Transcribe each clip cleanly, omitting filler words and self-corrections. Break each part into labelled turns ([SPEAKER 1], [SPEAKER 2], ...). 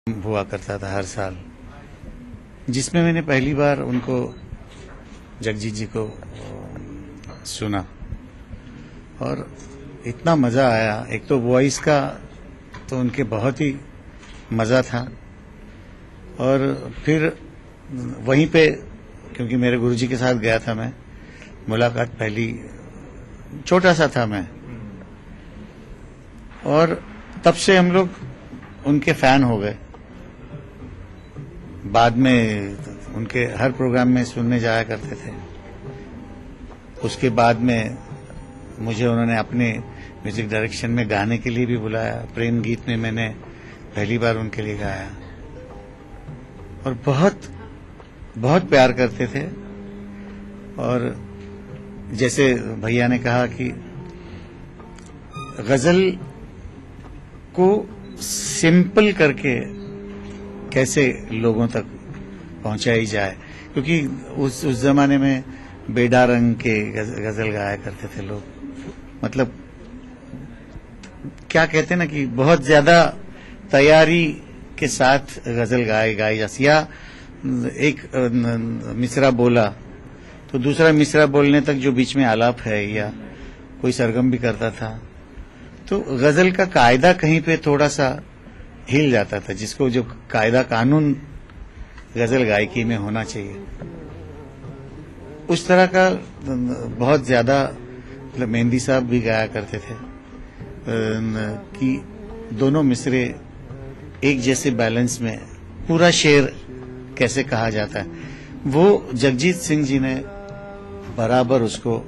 [SPEAKER 1] हुआ करता था हर साल, जिसमें मैंने पहली बार उनको जगजीत जी को सुना और इतना मज़ा आया। एक तो वॉइस का तो उनके बहुत ही मज़ा था, और फिर वहीं पे क्योंकि मेरे गुरुजी के साथ गया था मैं, मुलाकात पहली, छोटा सा था मैं, और तब से हम लोग उनके फैन हो गए। बाद में उनके हर प्रोग्राम में सुनने जाया करते थे। उसके बाद में मुझे उन्होंने अपने म्यूजिक डायरेक्शन में गाने के लिए भी बुलाया। प्रेम गीत में मैंने पहली बार उनके लिए गाया, और बहुत बहुत प्यार करते थे। और जैसे भैया ने कहा कि गजल को सिंपल करके कैसे लोगों तक पहुंचाई जाए, क्योंकि उस जमाने में बेडा रंग के गजल गाया करते थे लोग। मतलब क्या कहते हैं ना कि बहुत ज्यादा तैयारी के साथ गजल गाई जाती, या एक मिसरा बोला तो दूसरा मिसरा बोलने तक जो बीच में आलाप है या कोई सरगम भी करता था, तो गजल का कायदा कहीं पे थोड़ा सा हिल जाता था, जिसको जो कायदा कानून गजल गायकी में होना चाहिए उस तरह का बहुत ज्यादा। मतलब मेहंदी साहब भी गाया करते थे कि दोनों मिसरे एक जैसे बैलेंस में पूरा शेर कैसे कहा जाता है, वो जगजीत सिंह जी ने बराबर उसको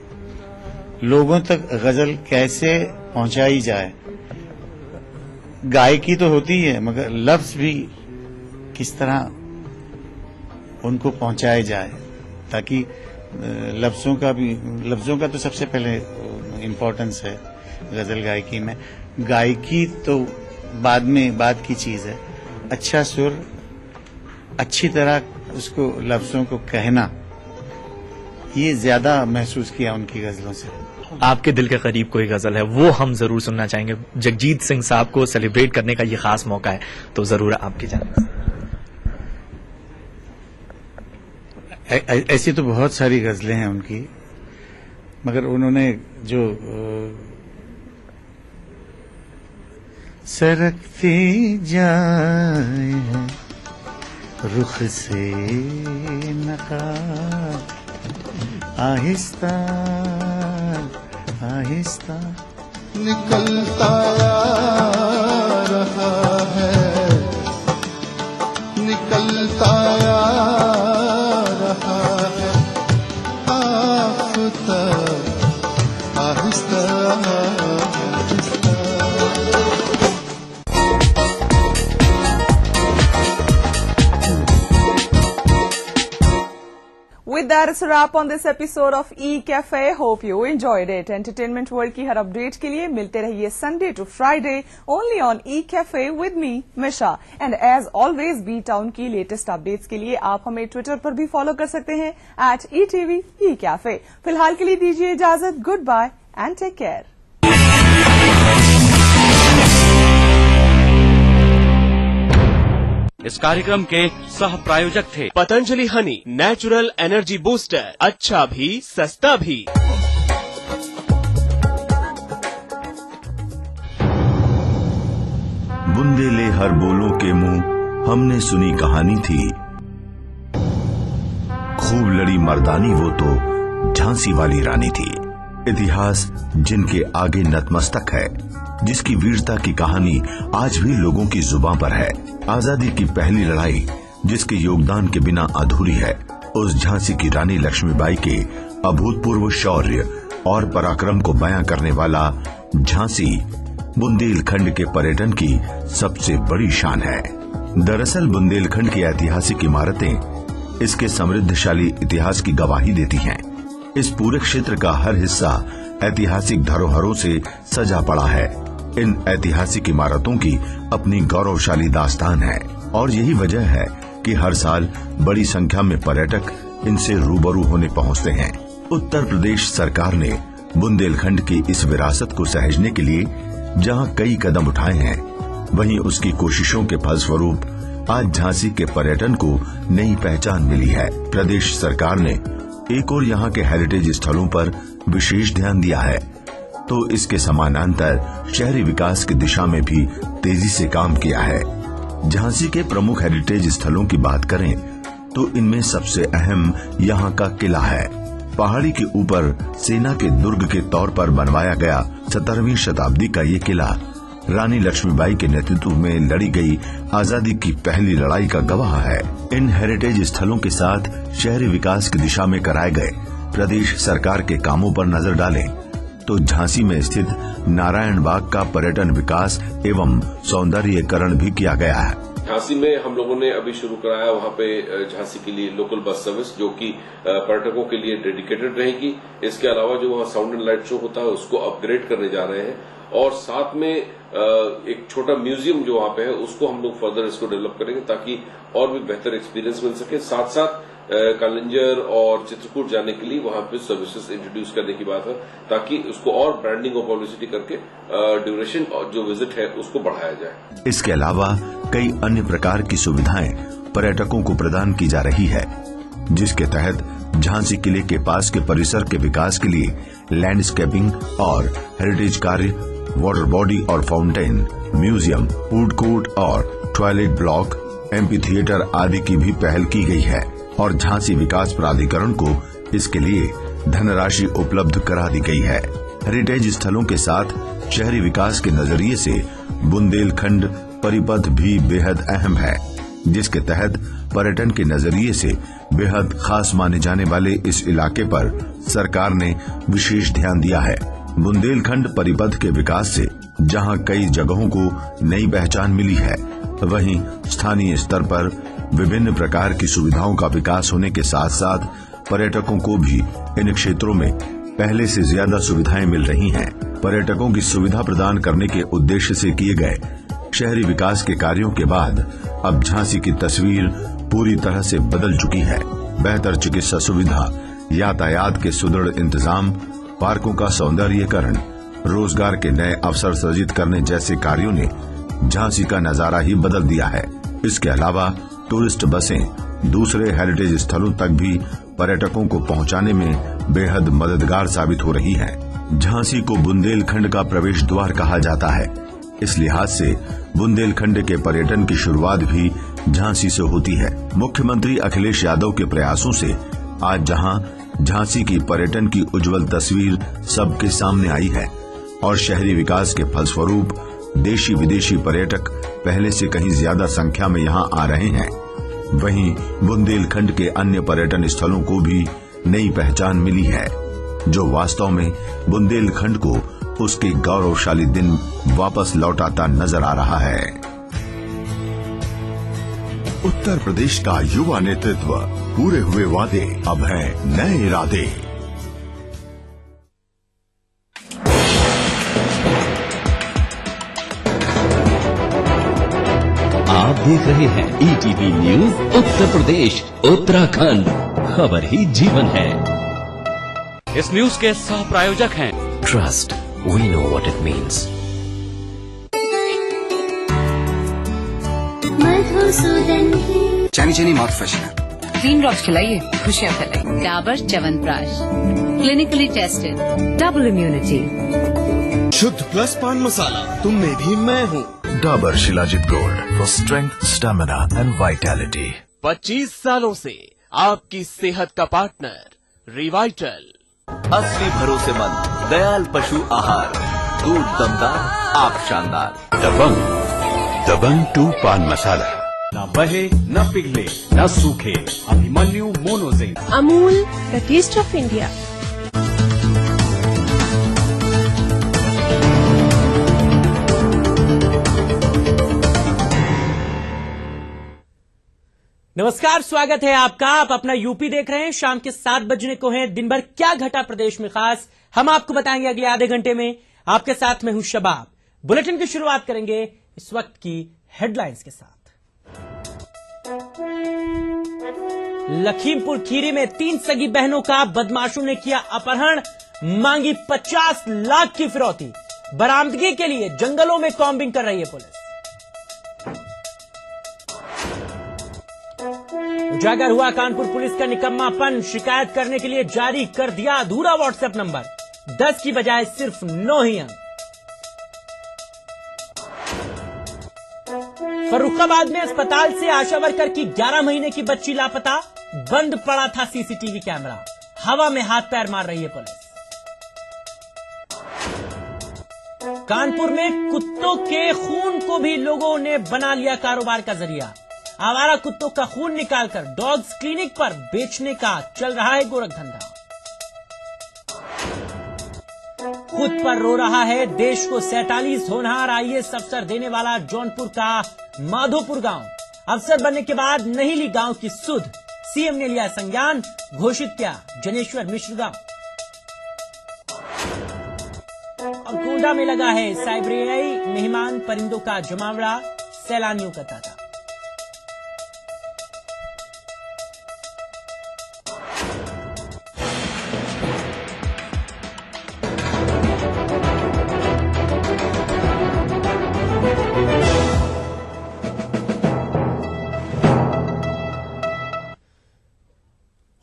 [SPEAKER 1] लोगों तक गजल कैसे पहुंचाई जाए। गायकी तो होती है, मगर लफ्ज भी किस तरह उनको पहुंचाए जाए, ताकि लफ्जों का तो सबसे पहले इम्पोर्टेंस है गजल गायकी में। गायकी तो बाद की चीज है। अच्छा सुर, अच्छी तरह उसको लफ्जों को कहना, ये ज्यादा महसूस किया उनकी गजलों से।
[SPEAKER 2] आपके दिल के करीब कोई गजल है वो हम जरूर सुनना चाहेंगे। जगजीत सिंह साहब को सेलिब्रेट करने का ये खास मौका है, तो जरूर आपकी जानिब से।
[SPEAKER 1] ऐसी तो बहुत सारी गजलें हैं उनकी, मगर उन्होंने जो सरकती जाए रुख से नकाब, आहिस्ता आहिस्ता
[SPEAKER 3] निकलता रहा है, निकलता रहा है Aftab, Aahista Aahista.
[SPEAKER 4] With that, it's a wrap on this episode of E-Cafe. Hope you enjoyed it. Entertainment world की हर अपडेट के लिए मिलते रहिए Sunday to Friday only on E-Cafe with me, Misha. And as always, B-Town की लेटेस्ट अपडेट्स के लिए आप हमें ट्विटर पर भी फॉलो कर सकते हैं @ETV E-Cafe. फिलहाल के लिए दीजिए इजाजत। Goodbye and take care.
[SPEAKER 5] इस कार्यक्रम के सह प्रायोजक थे
[SPEAKER 6] Patanjali honey, natural energy booster, अच्छा भी सस्ता भी।
[SPEAKER 7] बुंदेले हर बोलों के मुंह हमने सुनी कहानी थी, खूब लड़ी मर्दानी वो तो झांसी वाली रानी थी। इतिहास जिनके आगे नतमस्तक है, जिसकी वीरता की कहानी आज भी लोगों की जुबान पर है। आजादी की पहली लड़ाई जिसके योगदान के बिना अधूरी है, उस झांसी की रानी लक्ष्मीबाई के अभूतपूर्व शौर्य और पराक्रम को बयां करने वाला झांसी बुंदेलखंड के पर्यटन की सबसे बड़ी शान है। दरअसल बुंदेलखंड की ऐतिहासिक इमारतें इसके समृद्धशाली इतिहास की गवाही देती हैं। इस पूरे क्षेत्र का हर हिस्सा ऐतिहासिक धरोहरों से सजा पड़ा है। इन ऐतिहासिक इमारतों की अपनी गौरवशाली दास्तान है, और यही वजह है कि हर साल बड़ी संख्या में पर्यटक इनसे रूबरू होने पहुंचते हैं। उत्तर प्रदेश सरकार ने बुंदेलखंड की इस विरासत को सहेजने के लिए जहां कई कदम उठाए हैं, वहीं उसकी कोशिशों के फलस्वरूप आज झांसी के पर्यटन को नई पहचान मिली है। प्रदेश सरकार ने एक और यहाँ के हेरिटेज स्थलों पर विशेष ध्यान दिया है, तो इसके समानांतर शहरी विकास की दिशा में भी तेजी से काम किया है। झांसी के प्रमुख हेरिटेज स्थलों की बात करें तो इनमें सबसे अहम यहाँ का किला है। पहाड़ी के ऊपर सेना के दुर्ग के तौर पर बनवाया गया 17वीं शताब्दी का ये किला रानी लक्ष्मीबाई के नेतृत्व में लड़ी गई आजादी की पहली लड़ाई का गवाह है। इन हेरिटेज स्थलों के साथ शहरी विकास की दिशा में कराए गए प्रदेश सरकार के कामों पर नजर डालें तो झांसी में स्थित नारायण बाग का पर्यटन विकास एवं सौंदर्यीकरण भी किया गया है।
[SPEAKER 8] झांसी में हम लोगों ने अभी शुरू कराया वहाँ पे झांसी के लिए लोकल बस सर्विस जो कि पर्यटकों के लिए डेडिकेटेड रहेगी। इसके अलावा जो वहाँ साउंड एंड लाइट शो होता है उसको अपग्रेड करने जा रहे हैं और साथ में एक छोटा म्यूजियम जो वहाँ पे है उसको हम लोग फर्दर इसको डेवलप करेंगे ताकि और भी बेहतर एक्सपीरियंस मिल सके। साथ साथ कालिंजर और चित्रकूट जाने के लिए वहाँ पे सर्विसेज इंट्रोड्यूस करने की बात है ताकि उसको और ब्रांडिंग और पब्लिसिटी करके ड्यूरेशन और जो विजिट है उसको बढ़ाया जाए।
[SPEAKER 7] इसके अलावा कई अन्य प्रकार की सुविधाएं पर्यटकों को प्रदान की जा रही है, जिसके तहत झांसी किले के पास के परिसर के विकास के लिए लैंडस्केपिंग और हेरिटेज कार्य, वाटर बॉडी और फाउंटेन, म्यूजियम, फूड कोर्ट और टॉयलेट ब्लॉक, एम्पी थिएटर आदि की भी पहल की गई है और झांसी विकास प्राधिकरण को इसके लिए धनराशि उपलब्ध करा दी गई है। हेरिटेज स्थलों के साथ शहरी विकास के नजरिए से बुंदेलखंड परिपथ भी बेहद अहम है, जिसके तहत पर्यटन के नजरिए से बेहद खास माने जाने वाले इस इलाके पर सरकार ने विशेष ध्यान दिया है। बुंदेलखंड परिपथ के विकास से जहां कई जगहों को नई पहचान मिली है, वहीं स्थानीय स्तर पर विभिन्न प्रकार की सुविधाओं का विकास होने के साथ साथ पर्यटकों को भी इन क्षेत्रों में पहले से ज्यादा सुविधाएं मिल रही हैं। पर्यटकों की सुविधा प्रदान करने के उद्देश्य से किए गए शहरी विकास के कार्यों के बाद अब झांसी की तस्वीर पूरी तरह से बदल चुकी है। बेहतर चिकित्सा सुविधा, यातायात के सुदृढ़ इंतजाम, पार्कों का सौंदर्यीकरण, रोजगार के नए अवसर सृजित करने जैसे कार्यों ने झांसी का नजारा ही बदल दिया है। इसके अलावा टूरिस्ट बसें दूसरे हेरिटेज स्थलों तक भी पर्यटकों को पहुंचाने में बेहद मददगार साबित हो रही हैं। झांसी को बुंदेलखंड का प्रवेश द्वार कहा जाता है। इस लिहाज से बुंदेलखंड के पर्यटन की शुरुआत भी झांसी से होती है। मुख्यमंत्री अखिलेश यादव के प्रयासों से आज जहां झांसी की पर्यटन की उज्जवल तस्वीर सबके सामने आई है और शहरी विकास के फलस्वरूप देशी विदेशी पर्यटक पहले से कहीं ज्यादा संख्या में यहां आ रहे हैं, वहीं बुंदेलखंड के अन्य पर्यटन स्थलों को भी नई पहचान मिली है, जो वास्तव में बुंदेलखंड को उसके गौरवशाली दिन वापस लौटाता नजर आ रहा है। उत्तर प्रदेश का युवा नेतृत्व, पूरे हुए वादे, अब हैं नए इरादे।
[SPEAKER 9] आप देख रहे हैं ETV न्यूज उत्तर प्रदेश उत्तराखंड, खबर ही जीवन है।
[SPEAKER 5] इस न्यूज के सह प्रायोजक हैं
[SPEAKER 9] trust, we know what it means.
[SPEAKER 10] चनी चनी माउथ फ्रेशनर,
[SPEAKER 11] ग्रीन ड्रॉप्स खिलाइए, खुशियाँ फैलाइए। Dabur chyawanprash, clinically tested, double immunity.
[SPEAKER 12] Shuddh plus paan masala, तुम में भी मैं हूँ।
[SPEAKER 7] Dabur Shilajit gold for strength, stamina and vitality.
[SPEAKER 6] 25 सालों से आपकी सेहत का पार्टनर रिवाइटल।
[SPEAKER 13] असली भरोसेमंद दयाल पशु आहार, दूध दमदार, आप शानदार।
[SPEAKER 7] दबंग 2 पान मसाला,
[SPEAKER 14] न बहे न पिघले न सूखे, अभिमन्यु मोनोजिंक।
[SPEAKER 15] Amul, the taste of India.
[SPEAKER 16] नमस्कार, स्वागत है आपका। आप अपना यूपी देख रहे हैं। शाम के 7 बजने को हैं। दिन भर क्या घटा प्रदेश में खास, हम आपको बताएंगे अगले आधे घंटे में। आपके साथ मैं हूं शबाब। बुलेटिन की शुरुआत करेंगे इस वक्त की हेडलाइंस के साथ। लखीमपुर खीरी में 3 सगी बहनों का बदमाशों ने किया अपहरण, मांगी 50 लाख की फिरौती। बरामदगी के लिए जंगलों में कॉम्बिंग कर रही है पुलिस। उजागर हुआ कानपुर पुलिस का निकम्मापन। शिकायत करने के लिए जारी कर दिया अधूरा व्हाट्सएप नंबर, 10 की बजाय सिर्फ 9 ही अंक। फर्रुखाबाद में अस्पताल से आशा वर्कर की 11 महीने की बच्ची लापता, बंद पड़ा था सीसीटीवी कैमरा, हवा में हाथ पैर मार रही है पुलिस। कानपुर में कुत्तों के खून को भी लोगों ने बना लिया कारोबार का जरिया। आवारा कुत्तों का खून निकालकर डॉग्स क्लिनिक पर बेचने का चल रहा है गोरख धंधा। खुद पर रो रहा है देश को 47 होनहार IAS अफसर देने वाला जौनपुर का माधोपुर गांव। अफसर बनने के बाद नहीं ली गांव की सुध, सीएम ने लिया संज्ञान, घोषित किया जनेश्वर मिश्र गांव। और गोंडा में लगा है साइबेरियाई मेहमान परिंदों का जमावड़ा, सैलानियों का तांता।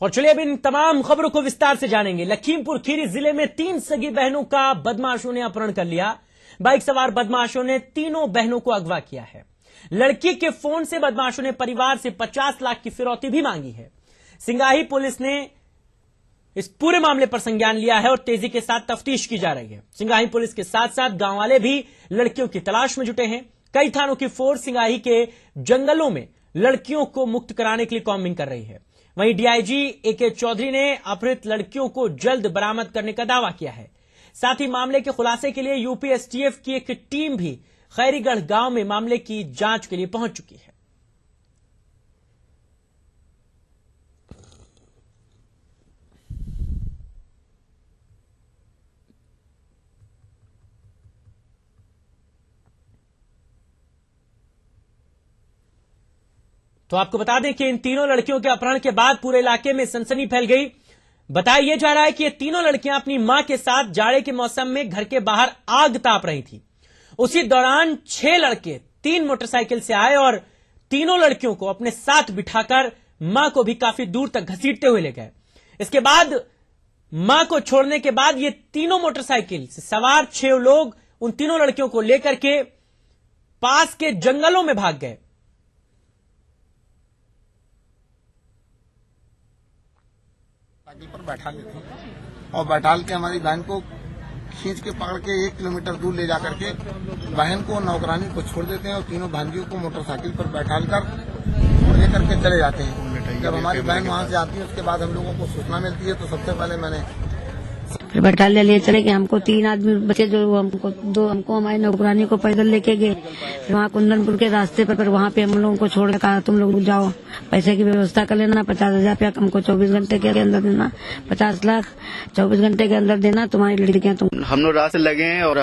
[SPEAKER 16] और चलिए अब इन तमाम खबरों को विस्तार से जानेंगे। लखीमपुर खीरी जिले में 3 सगी बहनों का बदमाशों ने अपहरण कर लिया। बाइक सवार बदमाशों ने तीनों बहनों को अगवा किया है। लड़की के फोन से बदमाशों ने परिवार से 50 लाख की फिरौती भी मांगी है। सिंगाही पुलिस ने इस पूरे मामले पर संज्ञान लिया है और तेजी के साथ तफ्तीश की जा रही है। सिंगाही पुलिस के साथ साथ गांव वाले भी लड़कियों की तलाश में जुटे हैं। कई थानों की फोर्स सिंगाही के जंगलों में लड़कियों को मुक्त कराने के लिए कॉम्बिंग कर रही है। वहीं डीआईजी AK चौधरी ने अपहृत लड़कियों को जल्द बरामद करने का दावा किया है। साथ ही मामले के खुलासे के लिए यूपी STF की एक टीम भी खैरीगढ़ गांव में मामले की जांच के लिए पहुंच चुकी है। तो आपको बता दें कि इन तीनों लड़कियों के अपहरण के बाद पूरे इलाके में सनसनी फैल गई। बताया जा रहा है कि ये तीनों लड़कियां अपनी मां के साथ जाड़े के मौसम में घर के बाहर आग ताप रही थी। उसी दौरान 6 लड़के 3 मोटरसाइकिल से आए और तीनों लड़कियों को अपने साथ बिठाकर मां को भी काफी दूर तक घसीटते हुए ले गए। इसके बाद मां को छोड़ने के बाद ये तीनों मोटरसाइकिल से सवार 6 लोग उन तीनों लड़कियों को लेकर के पास के जंगलों में भाग गए।
[SPEAKER 10] साइकिल पर बैठा लेते और बैठाल के हमारी बहन को खींच के पकड़ के 1 किलोमीटर दूर ले जाकर के बहन को नौकरानी को छोड़ देते हैं और तीनों भांजियों को मोटरसाइकिल पर बैठाल कर लेकर के चले जाते हैं। जब हमारी बहन वहां से आती है उसके बाद हम लोगों को सूचना मिलती है तो सबसे पहले मैंने
[SPEAKER 17] फिर बैठाल ले लिए चले गए। हमको 3 आदमी बचे जो हमको हमारी नौकरानी को पैदल लेके गए। फिर वहाँ कुंदनपुर के रास्ते पर वहाँ पे हम लोगों को छोड़ कहा तुम लोग जाओ, पैसे की व्यवस्था कर लेना, 50,000 रुपया हमको 24 घंटे के अंदर देना, 50 लाख 24 घंटे के अंदर देना, तुम्हारी लड़कियां तुम।
[SPEAKER 18] हम लोग रात से लगे हैं और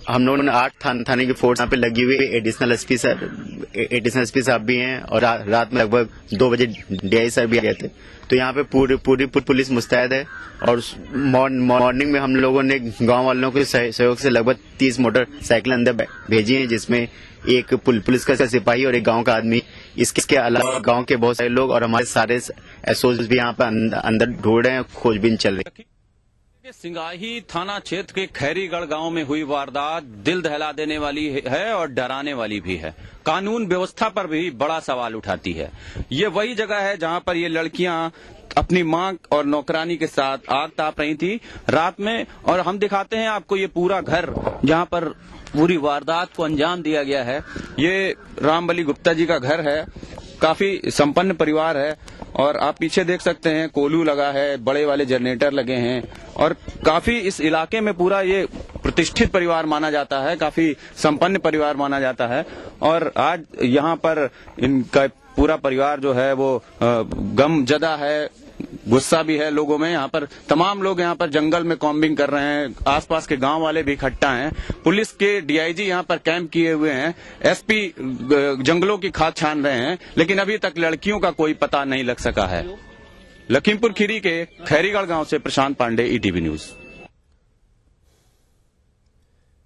[SPEAKER 18] हम लोगों ने 8 थाने की फोर्स यहाँ पे लगी हुई। एडिशनल एसपी साहब भी हैं और रात में लगभग 2 बजे DI सर भी आ गए थे। तो यहाँ पे पूरी पुलिस मुस्तैद है और मॉर्निंग में हम लोगों ने गांव वालों के सहयोग से लगभग 30 मोटरसाइकिल अंदर भेजी हैं, जिसमें एक पुलिस का सिपाही और एक गांव का आदमी। इसके अलावा गांव के बहुत सारे लोग और हमारे सारे एसओज भी यहाँ पे अंदर ढूंढ रहे हैं, खोजबीन चल रही है।
[SPEAKER 5] सिंगाही थाना क्षेत्र के खैरीगढ़ गांव में हुई वारदात दिल दहला देने वाली है और डराने वाली भी है। कानून व्यवस्था पर भी बड़ा सवाल उठाती है। ये वही जगह है जहां पर ये लड़कियां अपनी मां और नौकरानी के साथ आग ताप रही थी रात में। और हम दिखाते हैं आपको ये पूरा घर जहां पर पूरी वारदात को अंजाम दिया गया है। ये रामबली गुप्ता जी का घर है, काफी संपन्न परिवार है और आप पीछे देख सकते हैं कोलू लगा है, बड़े वाले जनरेटर लगे हैं और काफी इस इलाके में पूरा ये प्रतिष्ठित परिवार माना जाता है, काफी संपन्न परिवार माना जाता है। और आज यहाँ पर इनका पूरा परिवार जो है वो गमजदा है, गुस्सा भी है लोगों में। यहाँ पर तमाम लोग यहाँ पर जंगल में कॉम्बिंग कर रहे हैं, आसपास के गांव वाले भी इकट्ठा हैं। पुलिस के DIG यहाँ पर कैंप किए हुए हैं, SP जंगलों की खाद छान रहे हैं, लेकिन अभी तक लड़कियों का कोई पता नहीं लग सका है। लखीमपुर खीरी के खैरीगढ़ गांव से प्रशांत पांडे, ETV न्यूज।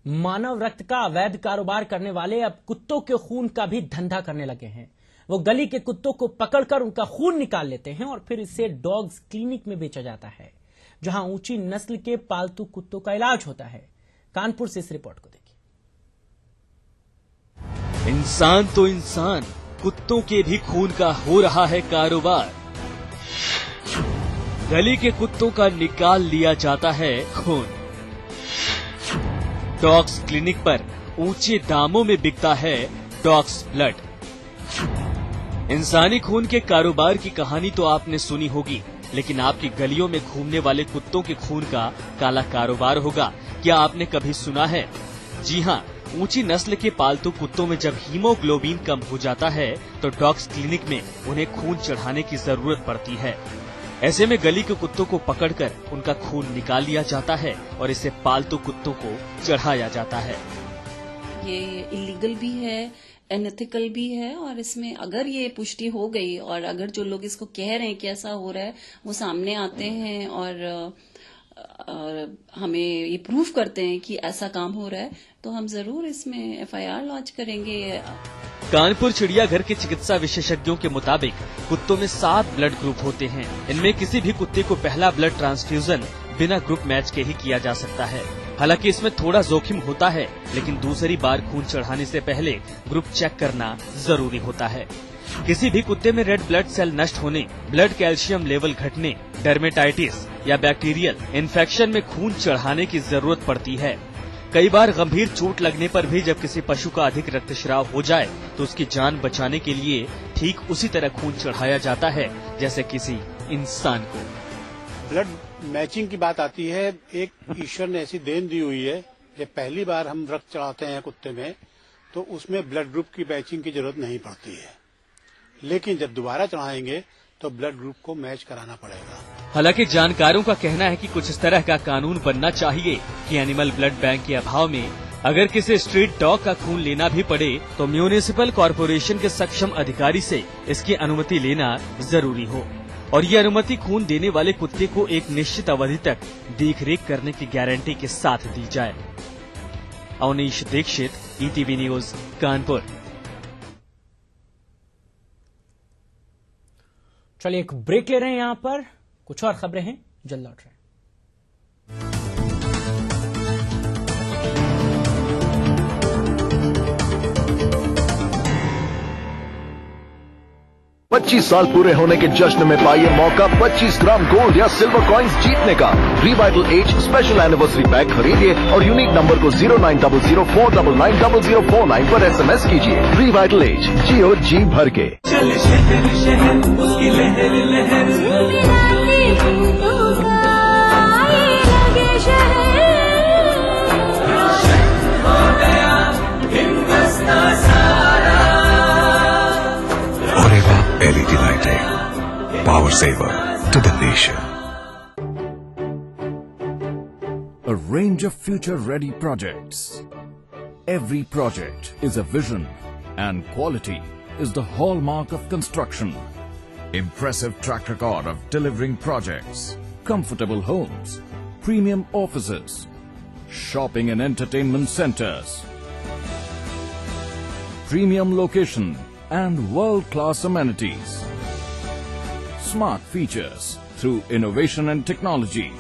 [SPEAKER 16] मानव रक्त का अवैध कारोबार करने वाले अब कुत्तों के खून का भी धंधा करने लगे हैं। वो गली के कुत्तों को पकड़कर उनका खून निकाल लेते हैं और फिर इसे डॉग्स क्लिनिक में बेचा जाता है, जहां ऊंची नस्ल के पालतू कुत्तों का इलाज होता है। कानपुर से इस रिपोर्ट को देखिए।
[SPEAKER 6] इंसान तो इंसान, कुत्तों के भी खून का हो रहा है कारोबार। गली के कुत्तों का निकाल लिया जाता है खून। डॉग्स क्लिनिक पर ऊंचे दामों में बिकता है डॉग्स ब्लड। इंसानी खून के कारोबार की कहानी तो आपने सुनी होगी, लेकिन आपकी गलियों में घूमने वाले कुत्तों के खून का काला कारोबार होगा, क्या आपने कभी सुना है? जी हाँ, ऊंची नस्ल के पालतू कुत्तों में जब हीमोग्लोबिन कम हो जाता है तो डॉग्स क्लिनिक में उन्हें खून चढ़ाने की जरूरत पड़ती है। ऐसे में गली के कुत्तों को पकड़कर उनका खून निकाल लिया जाता है और इसे पालतू कुत्तों को चढ़ाया जाता है।
[SPEAKER 19] ये इलीगल भी है, अनएथिकल भी है, और इसमें अगर ये पुष्टि हो गई और अगर जो लोग इसको कह रहे हैं कि ऐसा हो रहा है वो सामने आते हैं और हमें ये प्रूफ करते हैं कि ऐसा काम हो रहा है, तो हम जरूर इसमें FIR लॉन्च करेंगे।
[SPEAKER 6] कानपुर चिड़ियाघर के चिकित्सा विशेषज्ञों के मुताबिक कुत्तों में 7 ब्लड ग्रुप होते हैं। इनमें किसी भी कुत्ते को पहला ब्लड ट्रांसफ्यूजन बिना ग्रुप मैच के ही किया जा सकता है। हालांकि इसमें थोड़ा जोखिम होता है, लेकिन दूसरी बार खून चढ़ाने से पहले ग्रुप चेक करना जरूरी होता है। किसी भी कुत्ते में रेड ब्लड सेल नष्ट होने, ब्लड कैल्शियम लेवल घटने, डर्मेटाइटिस या बैक्टीरियल इन्फेक्शन में खून चढ़ाने की जरूरत पड़ती है। कई बार गंभीर चोट लगने पर भी जब किसी पशु का अधिक रक्तस्राव हो जाए तो उसकी जान बचाने के लिए ठीक उसी तरह खून चढ़ाया जाता है जैसे किसी इंसान को।
[SPEAKER 20] ब्लड मैचिंग की बात आती है, एक ईश्वर ने ऐसी देन दी हुई है, जब पहली बार हम रक्त चढ़ाते हैं कुत्ते में तो उसमें ब्लड ग्रुप की मैचिंग की जरूरत नहीं पड़ती है, लेकिन जब दोबारा चढ़ाएंगे तो ब्लड ग्रुप को मैच कराना पड़ेगा।
[SPEAKER 6] हालांकि जानकारों का कहना है कि कुछ इस तरह का कानून बनना चाहिए कि एनिमल ब्लड बैंक के अभाव में अगर किसी स्ट्रीट डॉग का खून लेना भी पड़े तो म्यूनिसिपल कॉर्पोरेशन के सक्षम अधिकारी से इसकी अनुमति लेना जरूरी हो, और ये अनुमति खून देने वाले कुत्ते को एक निश्चित अवधि तक देखरेख करने की गारंटी के साथ दी जाए। Avnish Dikshit, ETV news, Kanpur.
[SPEAKER 16] चलिए एक ब्रेक ले रहे हैं, यहाँ पर कुछ और खबरें हैं, जल्द लौट रहे हैं।
[SPEAKER 21] 25 साल पूरे होने के जश्न में पाइए मौका 25 ग्राम गोल्ड या सिल्वर कॉइंस जीतने का। Revital age special anniversary pack खरीदिए और यूनिक नंबर को 0900499049 पर SMS कीजिए। रिवाइटल एज, जियो जी भर के।
[SPEAKER 22] LED lighting, power saver to the nation.
[SPEAKER 23] A range of future-ready projects. Every project is a vision, and quality is the hallmark of construction. Impressive track record of delivering projects, comfortable homes, premium offices, shopping and entertainment centers, premium location, and world-class amenities. Smart features through innovation and technology.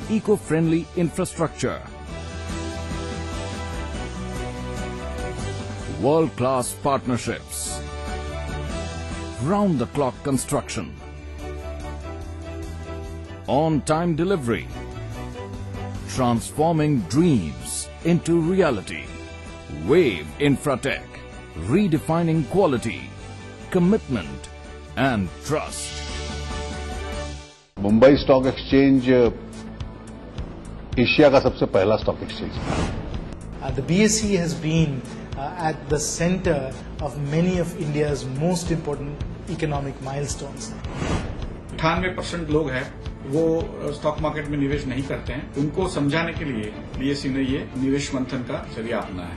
[SPEAKER 23] Eco-friendly infrastructure. World-class partnerships. Round-the-clock construction. On-time delivery. Transforming dreams into reality. Wave Infratech. Redefining quality, commitment and trust.
[SPEAKER 24] Mumbai stock exchange Asia का सबसे पहला stock exchange है।
[SPEAKER 25] The BSE has been at the center of many of India's most important economic milestones.
[SPEAKER 26] 98% लोग हैं वो stock market में निवेश नहीं करते हैं, उनको समझाने के लिए BSE ने ये निवेश मंथन का जरिया अपनाया है।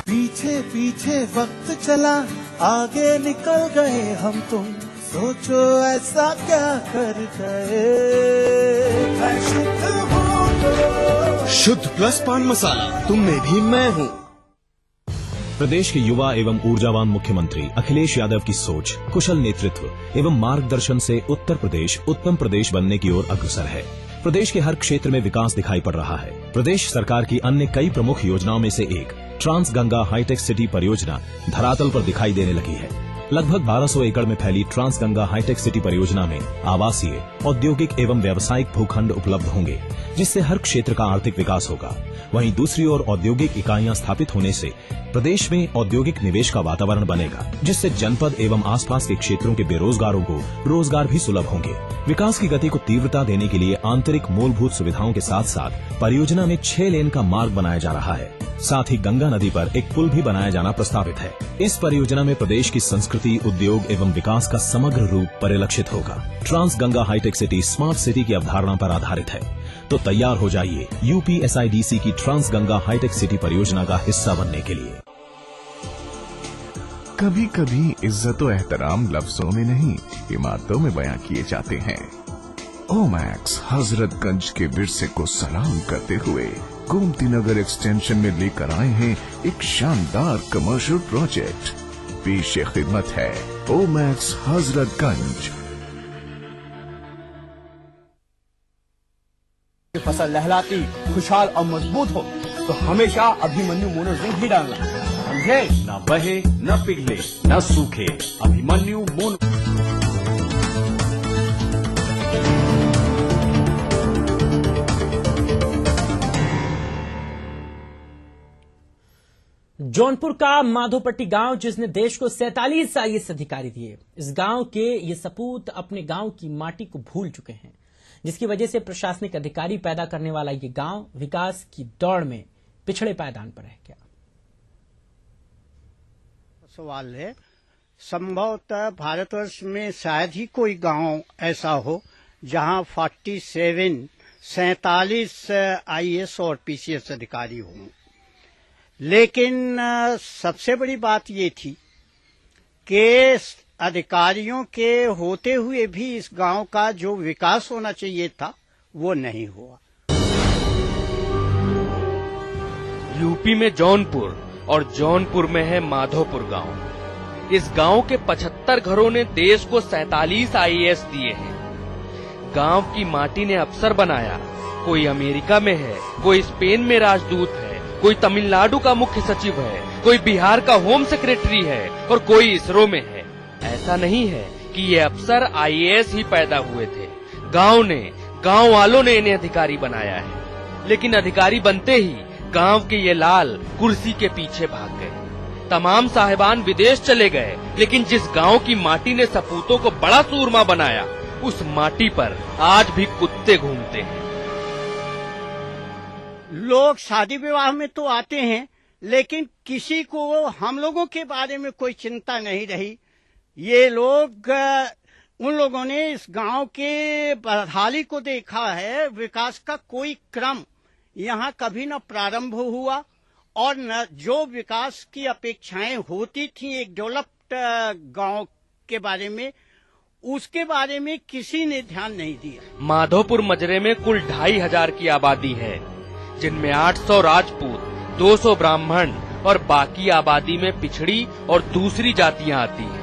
[SPEAKER 3] पीछे पीछे वक्त चला, आगे निकल गए हम तुम, सोचो ऐसा क्या कर गए।
[SPEAKER 12] शुद्ध प्लस पान मसाला, तुम में भी मैं हूँ।
[SPEAKER 1] प्रदेश के युवा एवं ऊर्जावान मुख्यमंत्री अखिलेश यादव की सोच, कुशल नेतृत्व एवं मार्गदर्शन से उत्तर प्रदेश उत्तम प्रदेश बनने की ओर अग्रसर है। प्रदेश के हर क्षेत्र में विकास दिखाई पड़ रहा है। प्रदेश सरकार की अन्य कई प्रमुख योजनाओं में से एक ट्रांस गंगा हाईटेक सिटी परियोजना धरातल पर दिखाई देने लगी है। लगभग 1200 एकड़ में फैली ट्रांस गंगा हाईटेक सिटी परियोजना में आवासीय, औद्योगिक एवं व्यावसायिक भूखंड उपलब्ध होंगे, जिससे हर क्षेत्र का आर्थिक विकास होगा। वहीं दूसरी ओर औद्योगिक इकाइयां स्थापित होने से प्रदेश में औद्योगिक निवेश का वातावरण बनेगा, जिससे जनपद एवं आसपास के क्षेत्रों के बेरोजगारों को रोजगार भी सुलभ होंगे। विकास की गति को तीव्रता देने के लिए आंतरिक मूलभूत सुविधाओं के साथ साथ परियोजना में 6 लेन का मार्ग बनाया जा रहा है। साथ ही गंगा नदी पर एक पुल भी बनाया जाना प्रस्तावित है। इस परियोजना में प्रदेश की संस्कृति, उद्योग एवं विकास का समग्र रूप परिलक्षित होगा। Trans Ganga hitech city smart city की अवधारणा पर आधारित है। तो तैयार हो जाइए UPSIDC की ट्रांस गंगा हाईटेक सिटी परियोजना का हिस्सा बनने के लिए।
[SPEAKER 22] कभी कभी इज्जत और एहतराम लफ्जों में नहीं, इमारतों में बयां किए जाते हैं। ओमैक्स हजरतगंज के विरसे को सलाम करते हुए गोमती नगर एक्सटेंशन में लेकर आए हैं एक शानदार कमर्शियल प्रोजेक्ट। पेश खिदमत है ओमैक्स हजरतगंज।
[SPEAKER 14] फसल लहलाती, खुशहाल और मजबूत हो तो हमेशा अभिमन्यु मोनो जिंक ही डालना, समझे? न बहे, न पिघले, न सूखे, अभिमन्यु मोनो।
[SPEAKER 16] जौनपुर का माधोपट्टी गांव, जिसने देश को 47 IAS अधिकारी दिए, इस गांव के ये सपूत अपने गांव की माटी को भूल चुके हैं, जिसकी वजह से प्रशासनिक अधिकारी पैदा करने वाला ये गांव विकास की दौड़ में पिछड़े पायदान पर रह गया।
[SPEAKER 2] सवाल है, संभवतः भारतवर्ष में शायद ही कोई गांव ऐसा हो जहां 47 IAS और PCS अधिकारी हों। लेकिन सबसे बड़ी बात ये थी कि अधिकारियों के होते हुए भी इस गांव का जो विकास होना चाहिए था वो नहीं हुआ।
[SPEAKER 6] यूपी में जौनपुर और जौनपुर में है माधोपुर गांव। इस गांव के 75 घरों ने देश को 47 IAS दिए हैं। गांव की माटी ने अफसर बनाया। कोई अमेरिका में है, कोई स्पेन में राजदूत है, कोई तमिलनाडु का मुख्य सचिव है, कोई बिहार का होम सेक्रेटरी है और कोई इसरो में है। ऐसा नहीं है कि ये अफसर IAS ही पैदा हुए थे। गांव वालों ने इन्हें अधिकारी बनाया है। लेकिन अधिकारी बनते ही गांव के ये लाल कुर्सी के पीछे भाग गए। तमाम साहिबान विदेश चले गए, लेकिन जिस गांव की माटी ने सपूतों को बड़ा सूरमा बनाया, उस माटी पर आज भी कुत्ते घूमते हैं।
[SPEAKER 2] लोग शादी विवाह में तो आते हैं, लेकिन किसी को हम लोगों के बारे में कोई चिंता नहीं रही। ये लोग, उन लोगों ने इस गांव के बदहाली को देखा है। विकास का कोई क्रम यहाँ कभी न प्रारंभ हुआ और न जो विकास की अपेक्षाएं होती थी एक डेवलप्ड गांव के बारे में, उसके बारे में किसी ने ध्यान नहीं दिया।
[SPEAKER 6] माधोपुर मजरे में कुल 2500 की आबादी है, जिनमें 800 राजपूत, 200 ब्राह्मण और बाकी आबादी में पिछड़ी और दूसरी जातियां आती हैं।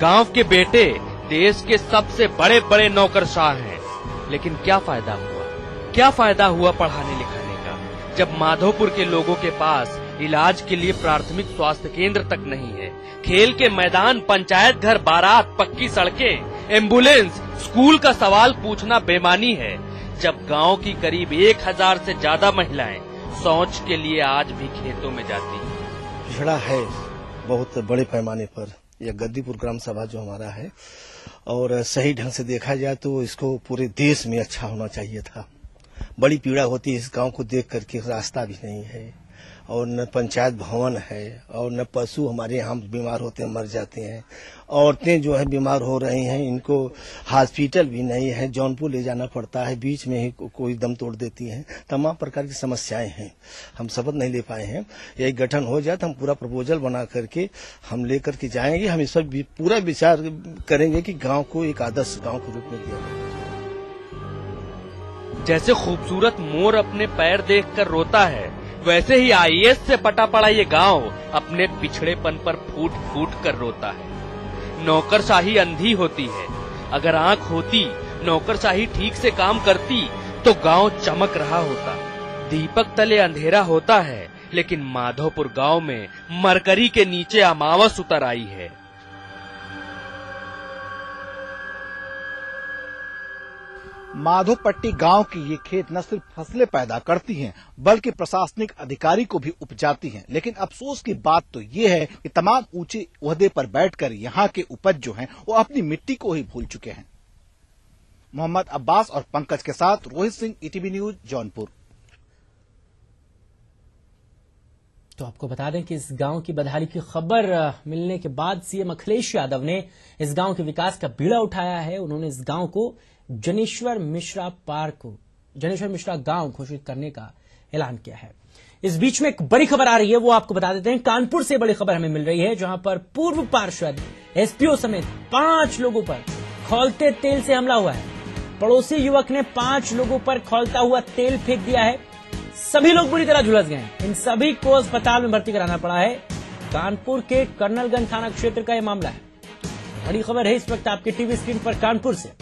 [SPEAKER 6] गांव के बेटे देश के सबसे बड़े बड़े नौकरशाह हैं, लेकिन क्या फायदा हुआ पढ़ाने लिखाने का, जब माधोपुर के लोगों के पास इलाज के लिए प्राथमिक स्वास्थ्य केंद्र तक नहीं है। खेल के मैदान, पंचायत घर, बारात, पक्की सड़कें, एम्बुलेंस, स्कूल का सवाल पूछना बेमानी है, जब गांव की करीब 1000 से ज्यादा महिलाएं शौच के लिए आज भी खेतों में जाती हैं।
[SPEAKER 4] पिछड़ा है बहुत बड़े पैमाने पर यह गद्दीपुर ग्राम सभा जो हमारा है, और सही ढंग से देखा जाए तो इसको पूरे देश में अच्छा होना चाहिए था। बड़ी पीड़ा होती है इस गांव को देख करके। रास्ता भी नहीं है और न पंचायत भवन है और न पशु हमारे यहाँ बीमार होते हैं, मर जाते हैं। औरतें जो है बीमार हो रही हैं, इनको हॉस्पिटल भी नहीं है, जौनपुर ले जाना पड़ता है, बीच में ही कोई दम तोड़ देती हैं। तमाम प्रकार की समस्याएं हैं, हम शपथ नहीं ले पाए हैं। यही गठन हो जाए तो हम पूरा प्रपोजल बना करके हम लेकर के जाएंगे। हम इस पर पूरा विचार करेंगे कि गांव को एक आदर्श गांव के रूप में दिया जाए।
[SPEAKER 6] जैसे खूबसूरत मोर अपने पैर देखकर रोता है, वैसे ही IAS से पटा पड़ा ये गांव अपने पिछड़ेपन पर फूट फूट कर रोता है। नौकरशाही अंधी होती है। अगर आंख होती, नौकरशाही ठीक से काम करती तो गांव चमक रहा होता। दीपक तले अंधेरा होता है, लेकिन माधोपुर गांव में मरकरी के नीचे अमावस उतर आई है।
[SPEAKER 7] माधोपट्टी गांव की ये खेत न सिर्फ फसलें पैदा करती हैं, बल्कि प्रशासनिक अधिकारी को भी उपजाती हैं। लेकिन अफसोस की बात तो ये है कि तमाम ऊंचे ओहदे पर बैठकर यहाँ के उपज जो हैं, वो अपनी मिट्टी को ही भूल चुके हैं। मोहम्मद अब्बास और पंकज के साथ रोहित सिंह, ETV न्यूज, जौनपुर।
[SPEAKER 16] तो आपको बता दें कि इस गांव की बदहाली की खबर मिलने के बाद सीएम अखिलेश यादव ने इस गांव के विकास का बीड़ा उठाया है। उन्होंने इस गांव को जनेश्वर मिश्रा गांव घोषित करने का ऐलान किया है। इस बीच में एक बड़ी खबर आ रही है, वो आपको बता देते हैं। कानपुर से बड़ी खबर हमें मिल रही है, जहां पर पूर्व पार्षद SPO समेत 5 लोगों पर खौलते तेल से हमला हुआ है। पड़ोसी युवक ने 5 लोगों पर खौलता हुआ तेल फेंक दिया है। सभी लोग बुरी तरह झुलस गए। इन सभी को अस्पताल में भर्ती कराना पड़ा है। कानपुर के कर्नलगंज थाना क्षेत्र का यह मामला है। बड़ी खबर है इस वक्त आपके टीवी स्क्रीन पर कानपुर से।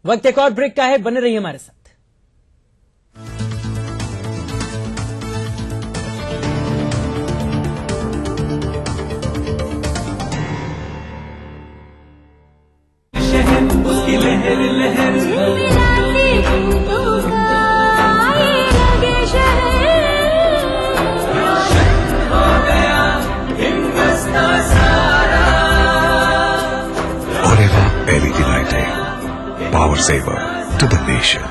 [SPEAKER 16] वक्त एक और ब्रेक का है, बने रहिए हमारे साथ।
[SPEAKER 3] उसकी लहर लहर हो गया हिंदुस्तान सारा।
[SPEAKER 21] ओरेवा LED लाइटें, power saver to the nation.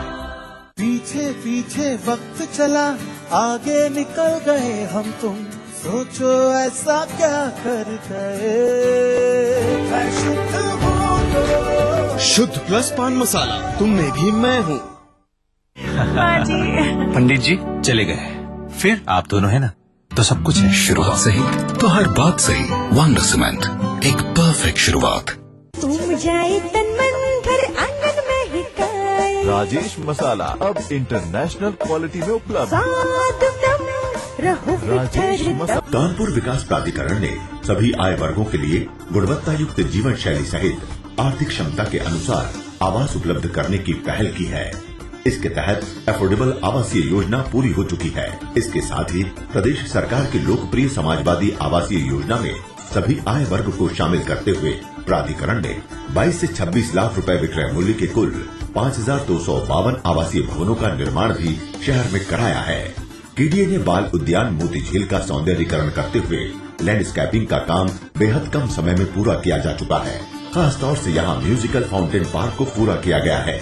[SPEAKER 3] पीछे पीछे वक्त चला, आगे निकल गए हम तुम, सोचो ऐसा क्या कर गए।
[SPEAKER 12] शुद्ध प्लस पान मसाला, तुम में भी मैं हूँ।
[SPEAKER 8] पंडित जी चले गए, फिर आप दोनों है ना, तो सब कुछ है।
[SPEAKER 9] शुरुआत सही तो हर बात सही। वंडर सीमेंट, एक परफेक्ट शुरुआत।
[SPEAKER 3] तुम जाए तन मन भर आंगन में हिकाए।
[SPEAKER 21] राजेश मसाला अब इंटरनेशनल क्वालिटी में उपलब्ध।
[SPEAKER 11] राजेश मसाला। कानपुर विकास प्राधिकरण ने सभी आय वर्गों के लिए गुणवत्ता युक्त जीवन शैली सहित आर्थिक क्षमता के अनुसार आवास उपलब्ध करने की पहल की है। इसके तहत अफोर्डेबल आवासीय योजना पूरी हो चुकी है। इसके साथ ही प्रदेश सरकार की लोकप्रिय समाजवादी आवासीय योजना में सभी आय वर्ग को शामिल करते हुए प्राधिकरण ने 22 से 26 लाख रुपए विक्रय मूल्य के कुल 5252 आवासीय भवनों का निर्माण भी शहर में कराया है। KDA ने बाल उद्यान मोती झील का सौंदर्यीकरण करते हुए लैंडस्केपिंग का काम बेहद कम समय में पूरा किया जा चुका है। खास तौर से यहाँ म्यूजिकल फाउंटेन पार्क को पूरा किया गया है।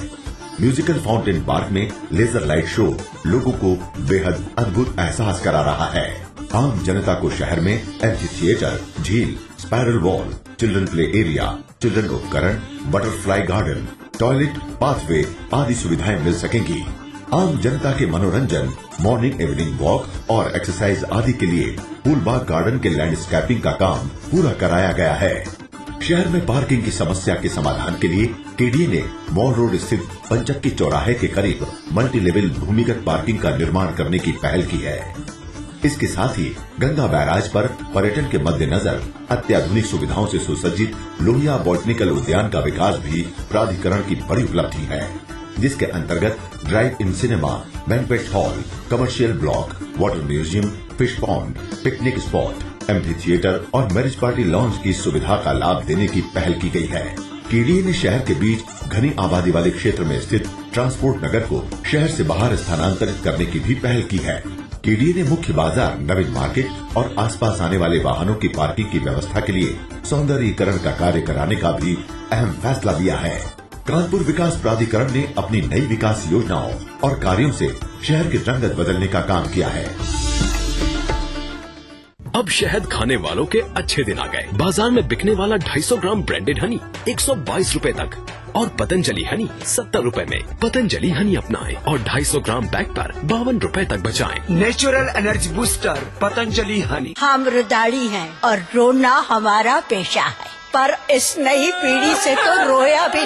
[SPEAKER 11] म्यूजिकल फाउंटेन पार्क में लेजर लाइट शो लोगों को बेहद अद्भुत एहसास करा रहा है। आम जनता को शहर में एम्फी थिएटर, झील, spiral wall, children play area, children उपकरण, बटरफ्लाई गार्डन, टॉयलेट, पाथवे आदि सुविधाएं मिल सकेंगी। आम जनता के मनोरंजन, मॉर्निंग इवनिंग वॉक और एक्सरसाइज आदि के लिए फूलबाग गार्डन के लैंडस्केपिंग का काम पूरा कराया गया है। शहर में पार्किंग की समस्या के समाधान के लिए KDA ने मॉल रोड स्थित पंचक्की चौराहे के करीब मल्टी लेवल भूमिगत पार्किंग का निर्माण करने की पहल की है। इसके साथ ही गंगा बैराज पर पर्यटन के मद्देनजर अत्याधुनिक सुविधाओं से सुसज्जित लोहिया बॉटनिकल उद्यान का विकास भी प्राधिकरण की बड़ी उपलब्धि है, जिसके अंतर्गत drive in cinema, banquet hall, commercial block, water museum, fish pond, picnic spot, amphi theatre और मैरिज पार्टी लॉन्च की सुविधा का लाभ देने की पहल की गई है। KDA ने शहर के बीच घनी आबादी वाले क्षेत्र में स्थित ट्रांसपोर्ट नगर को शहर से बाहर स्थानांतरित करने की भी पहल की है। KDA ने मुख्य बाजार, नवीन मार्केट और आसपास आने वाले वाहनों की पार्किंग की व्यवस्था के लिए सौंदर्यीकरण का कार्य कराने का भी अहम फैसला लिया है। कानपुर विकास प्राधिकरण ने अपनी नई विकास योजनाओं और कार्यों से शहर की रंगत बदलने का काम किया है।
[SPEAKER 5] अब शहद खाने वालों के अच्छे दिन आ गए। बाजार में बिकने वाला 250 ग्राम ब्रांडेड हनी 122 रुपए तक और पतंजलि हनी 70 रुपए में। पतंजलि हनी अपनाएं और 250 ग्राम बैग पर 52 रुपए तक बचाएं।
[SPEAKER 10] Natural energy booster Patanjali Honey.
[SPEAKER 13] हम रुदाली हैं और रोना हमारा पेशा है, पर इस नई पीढ़ी से तो रोया भी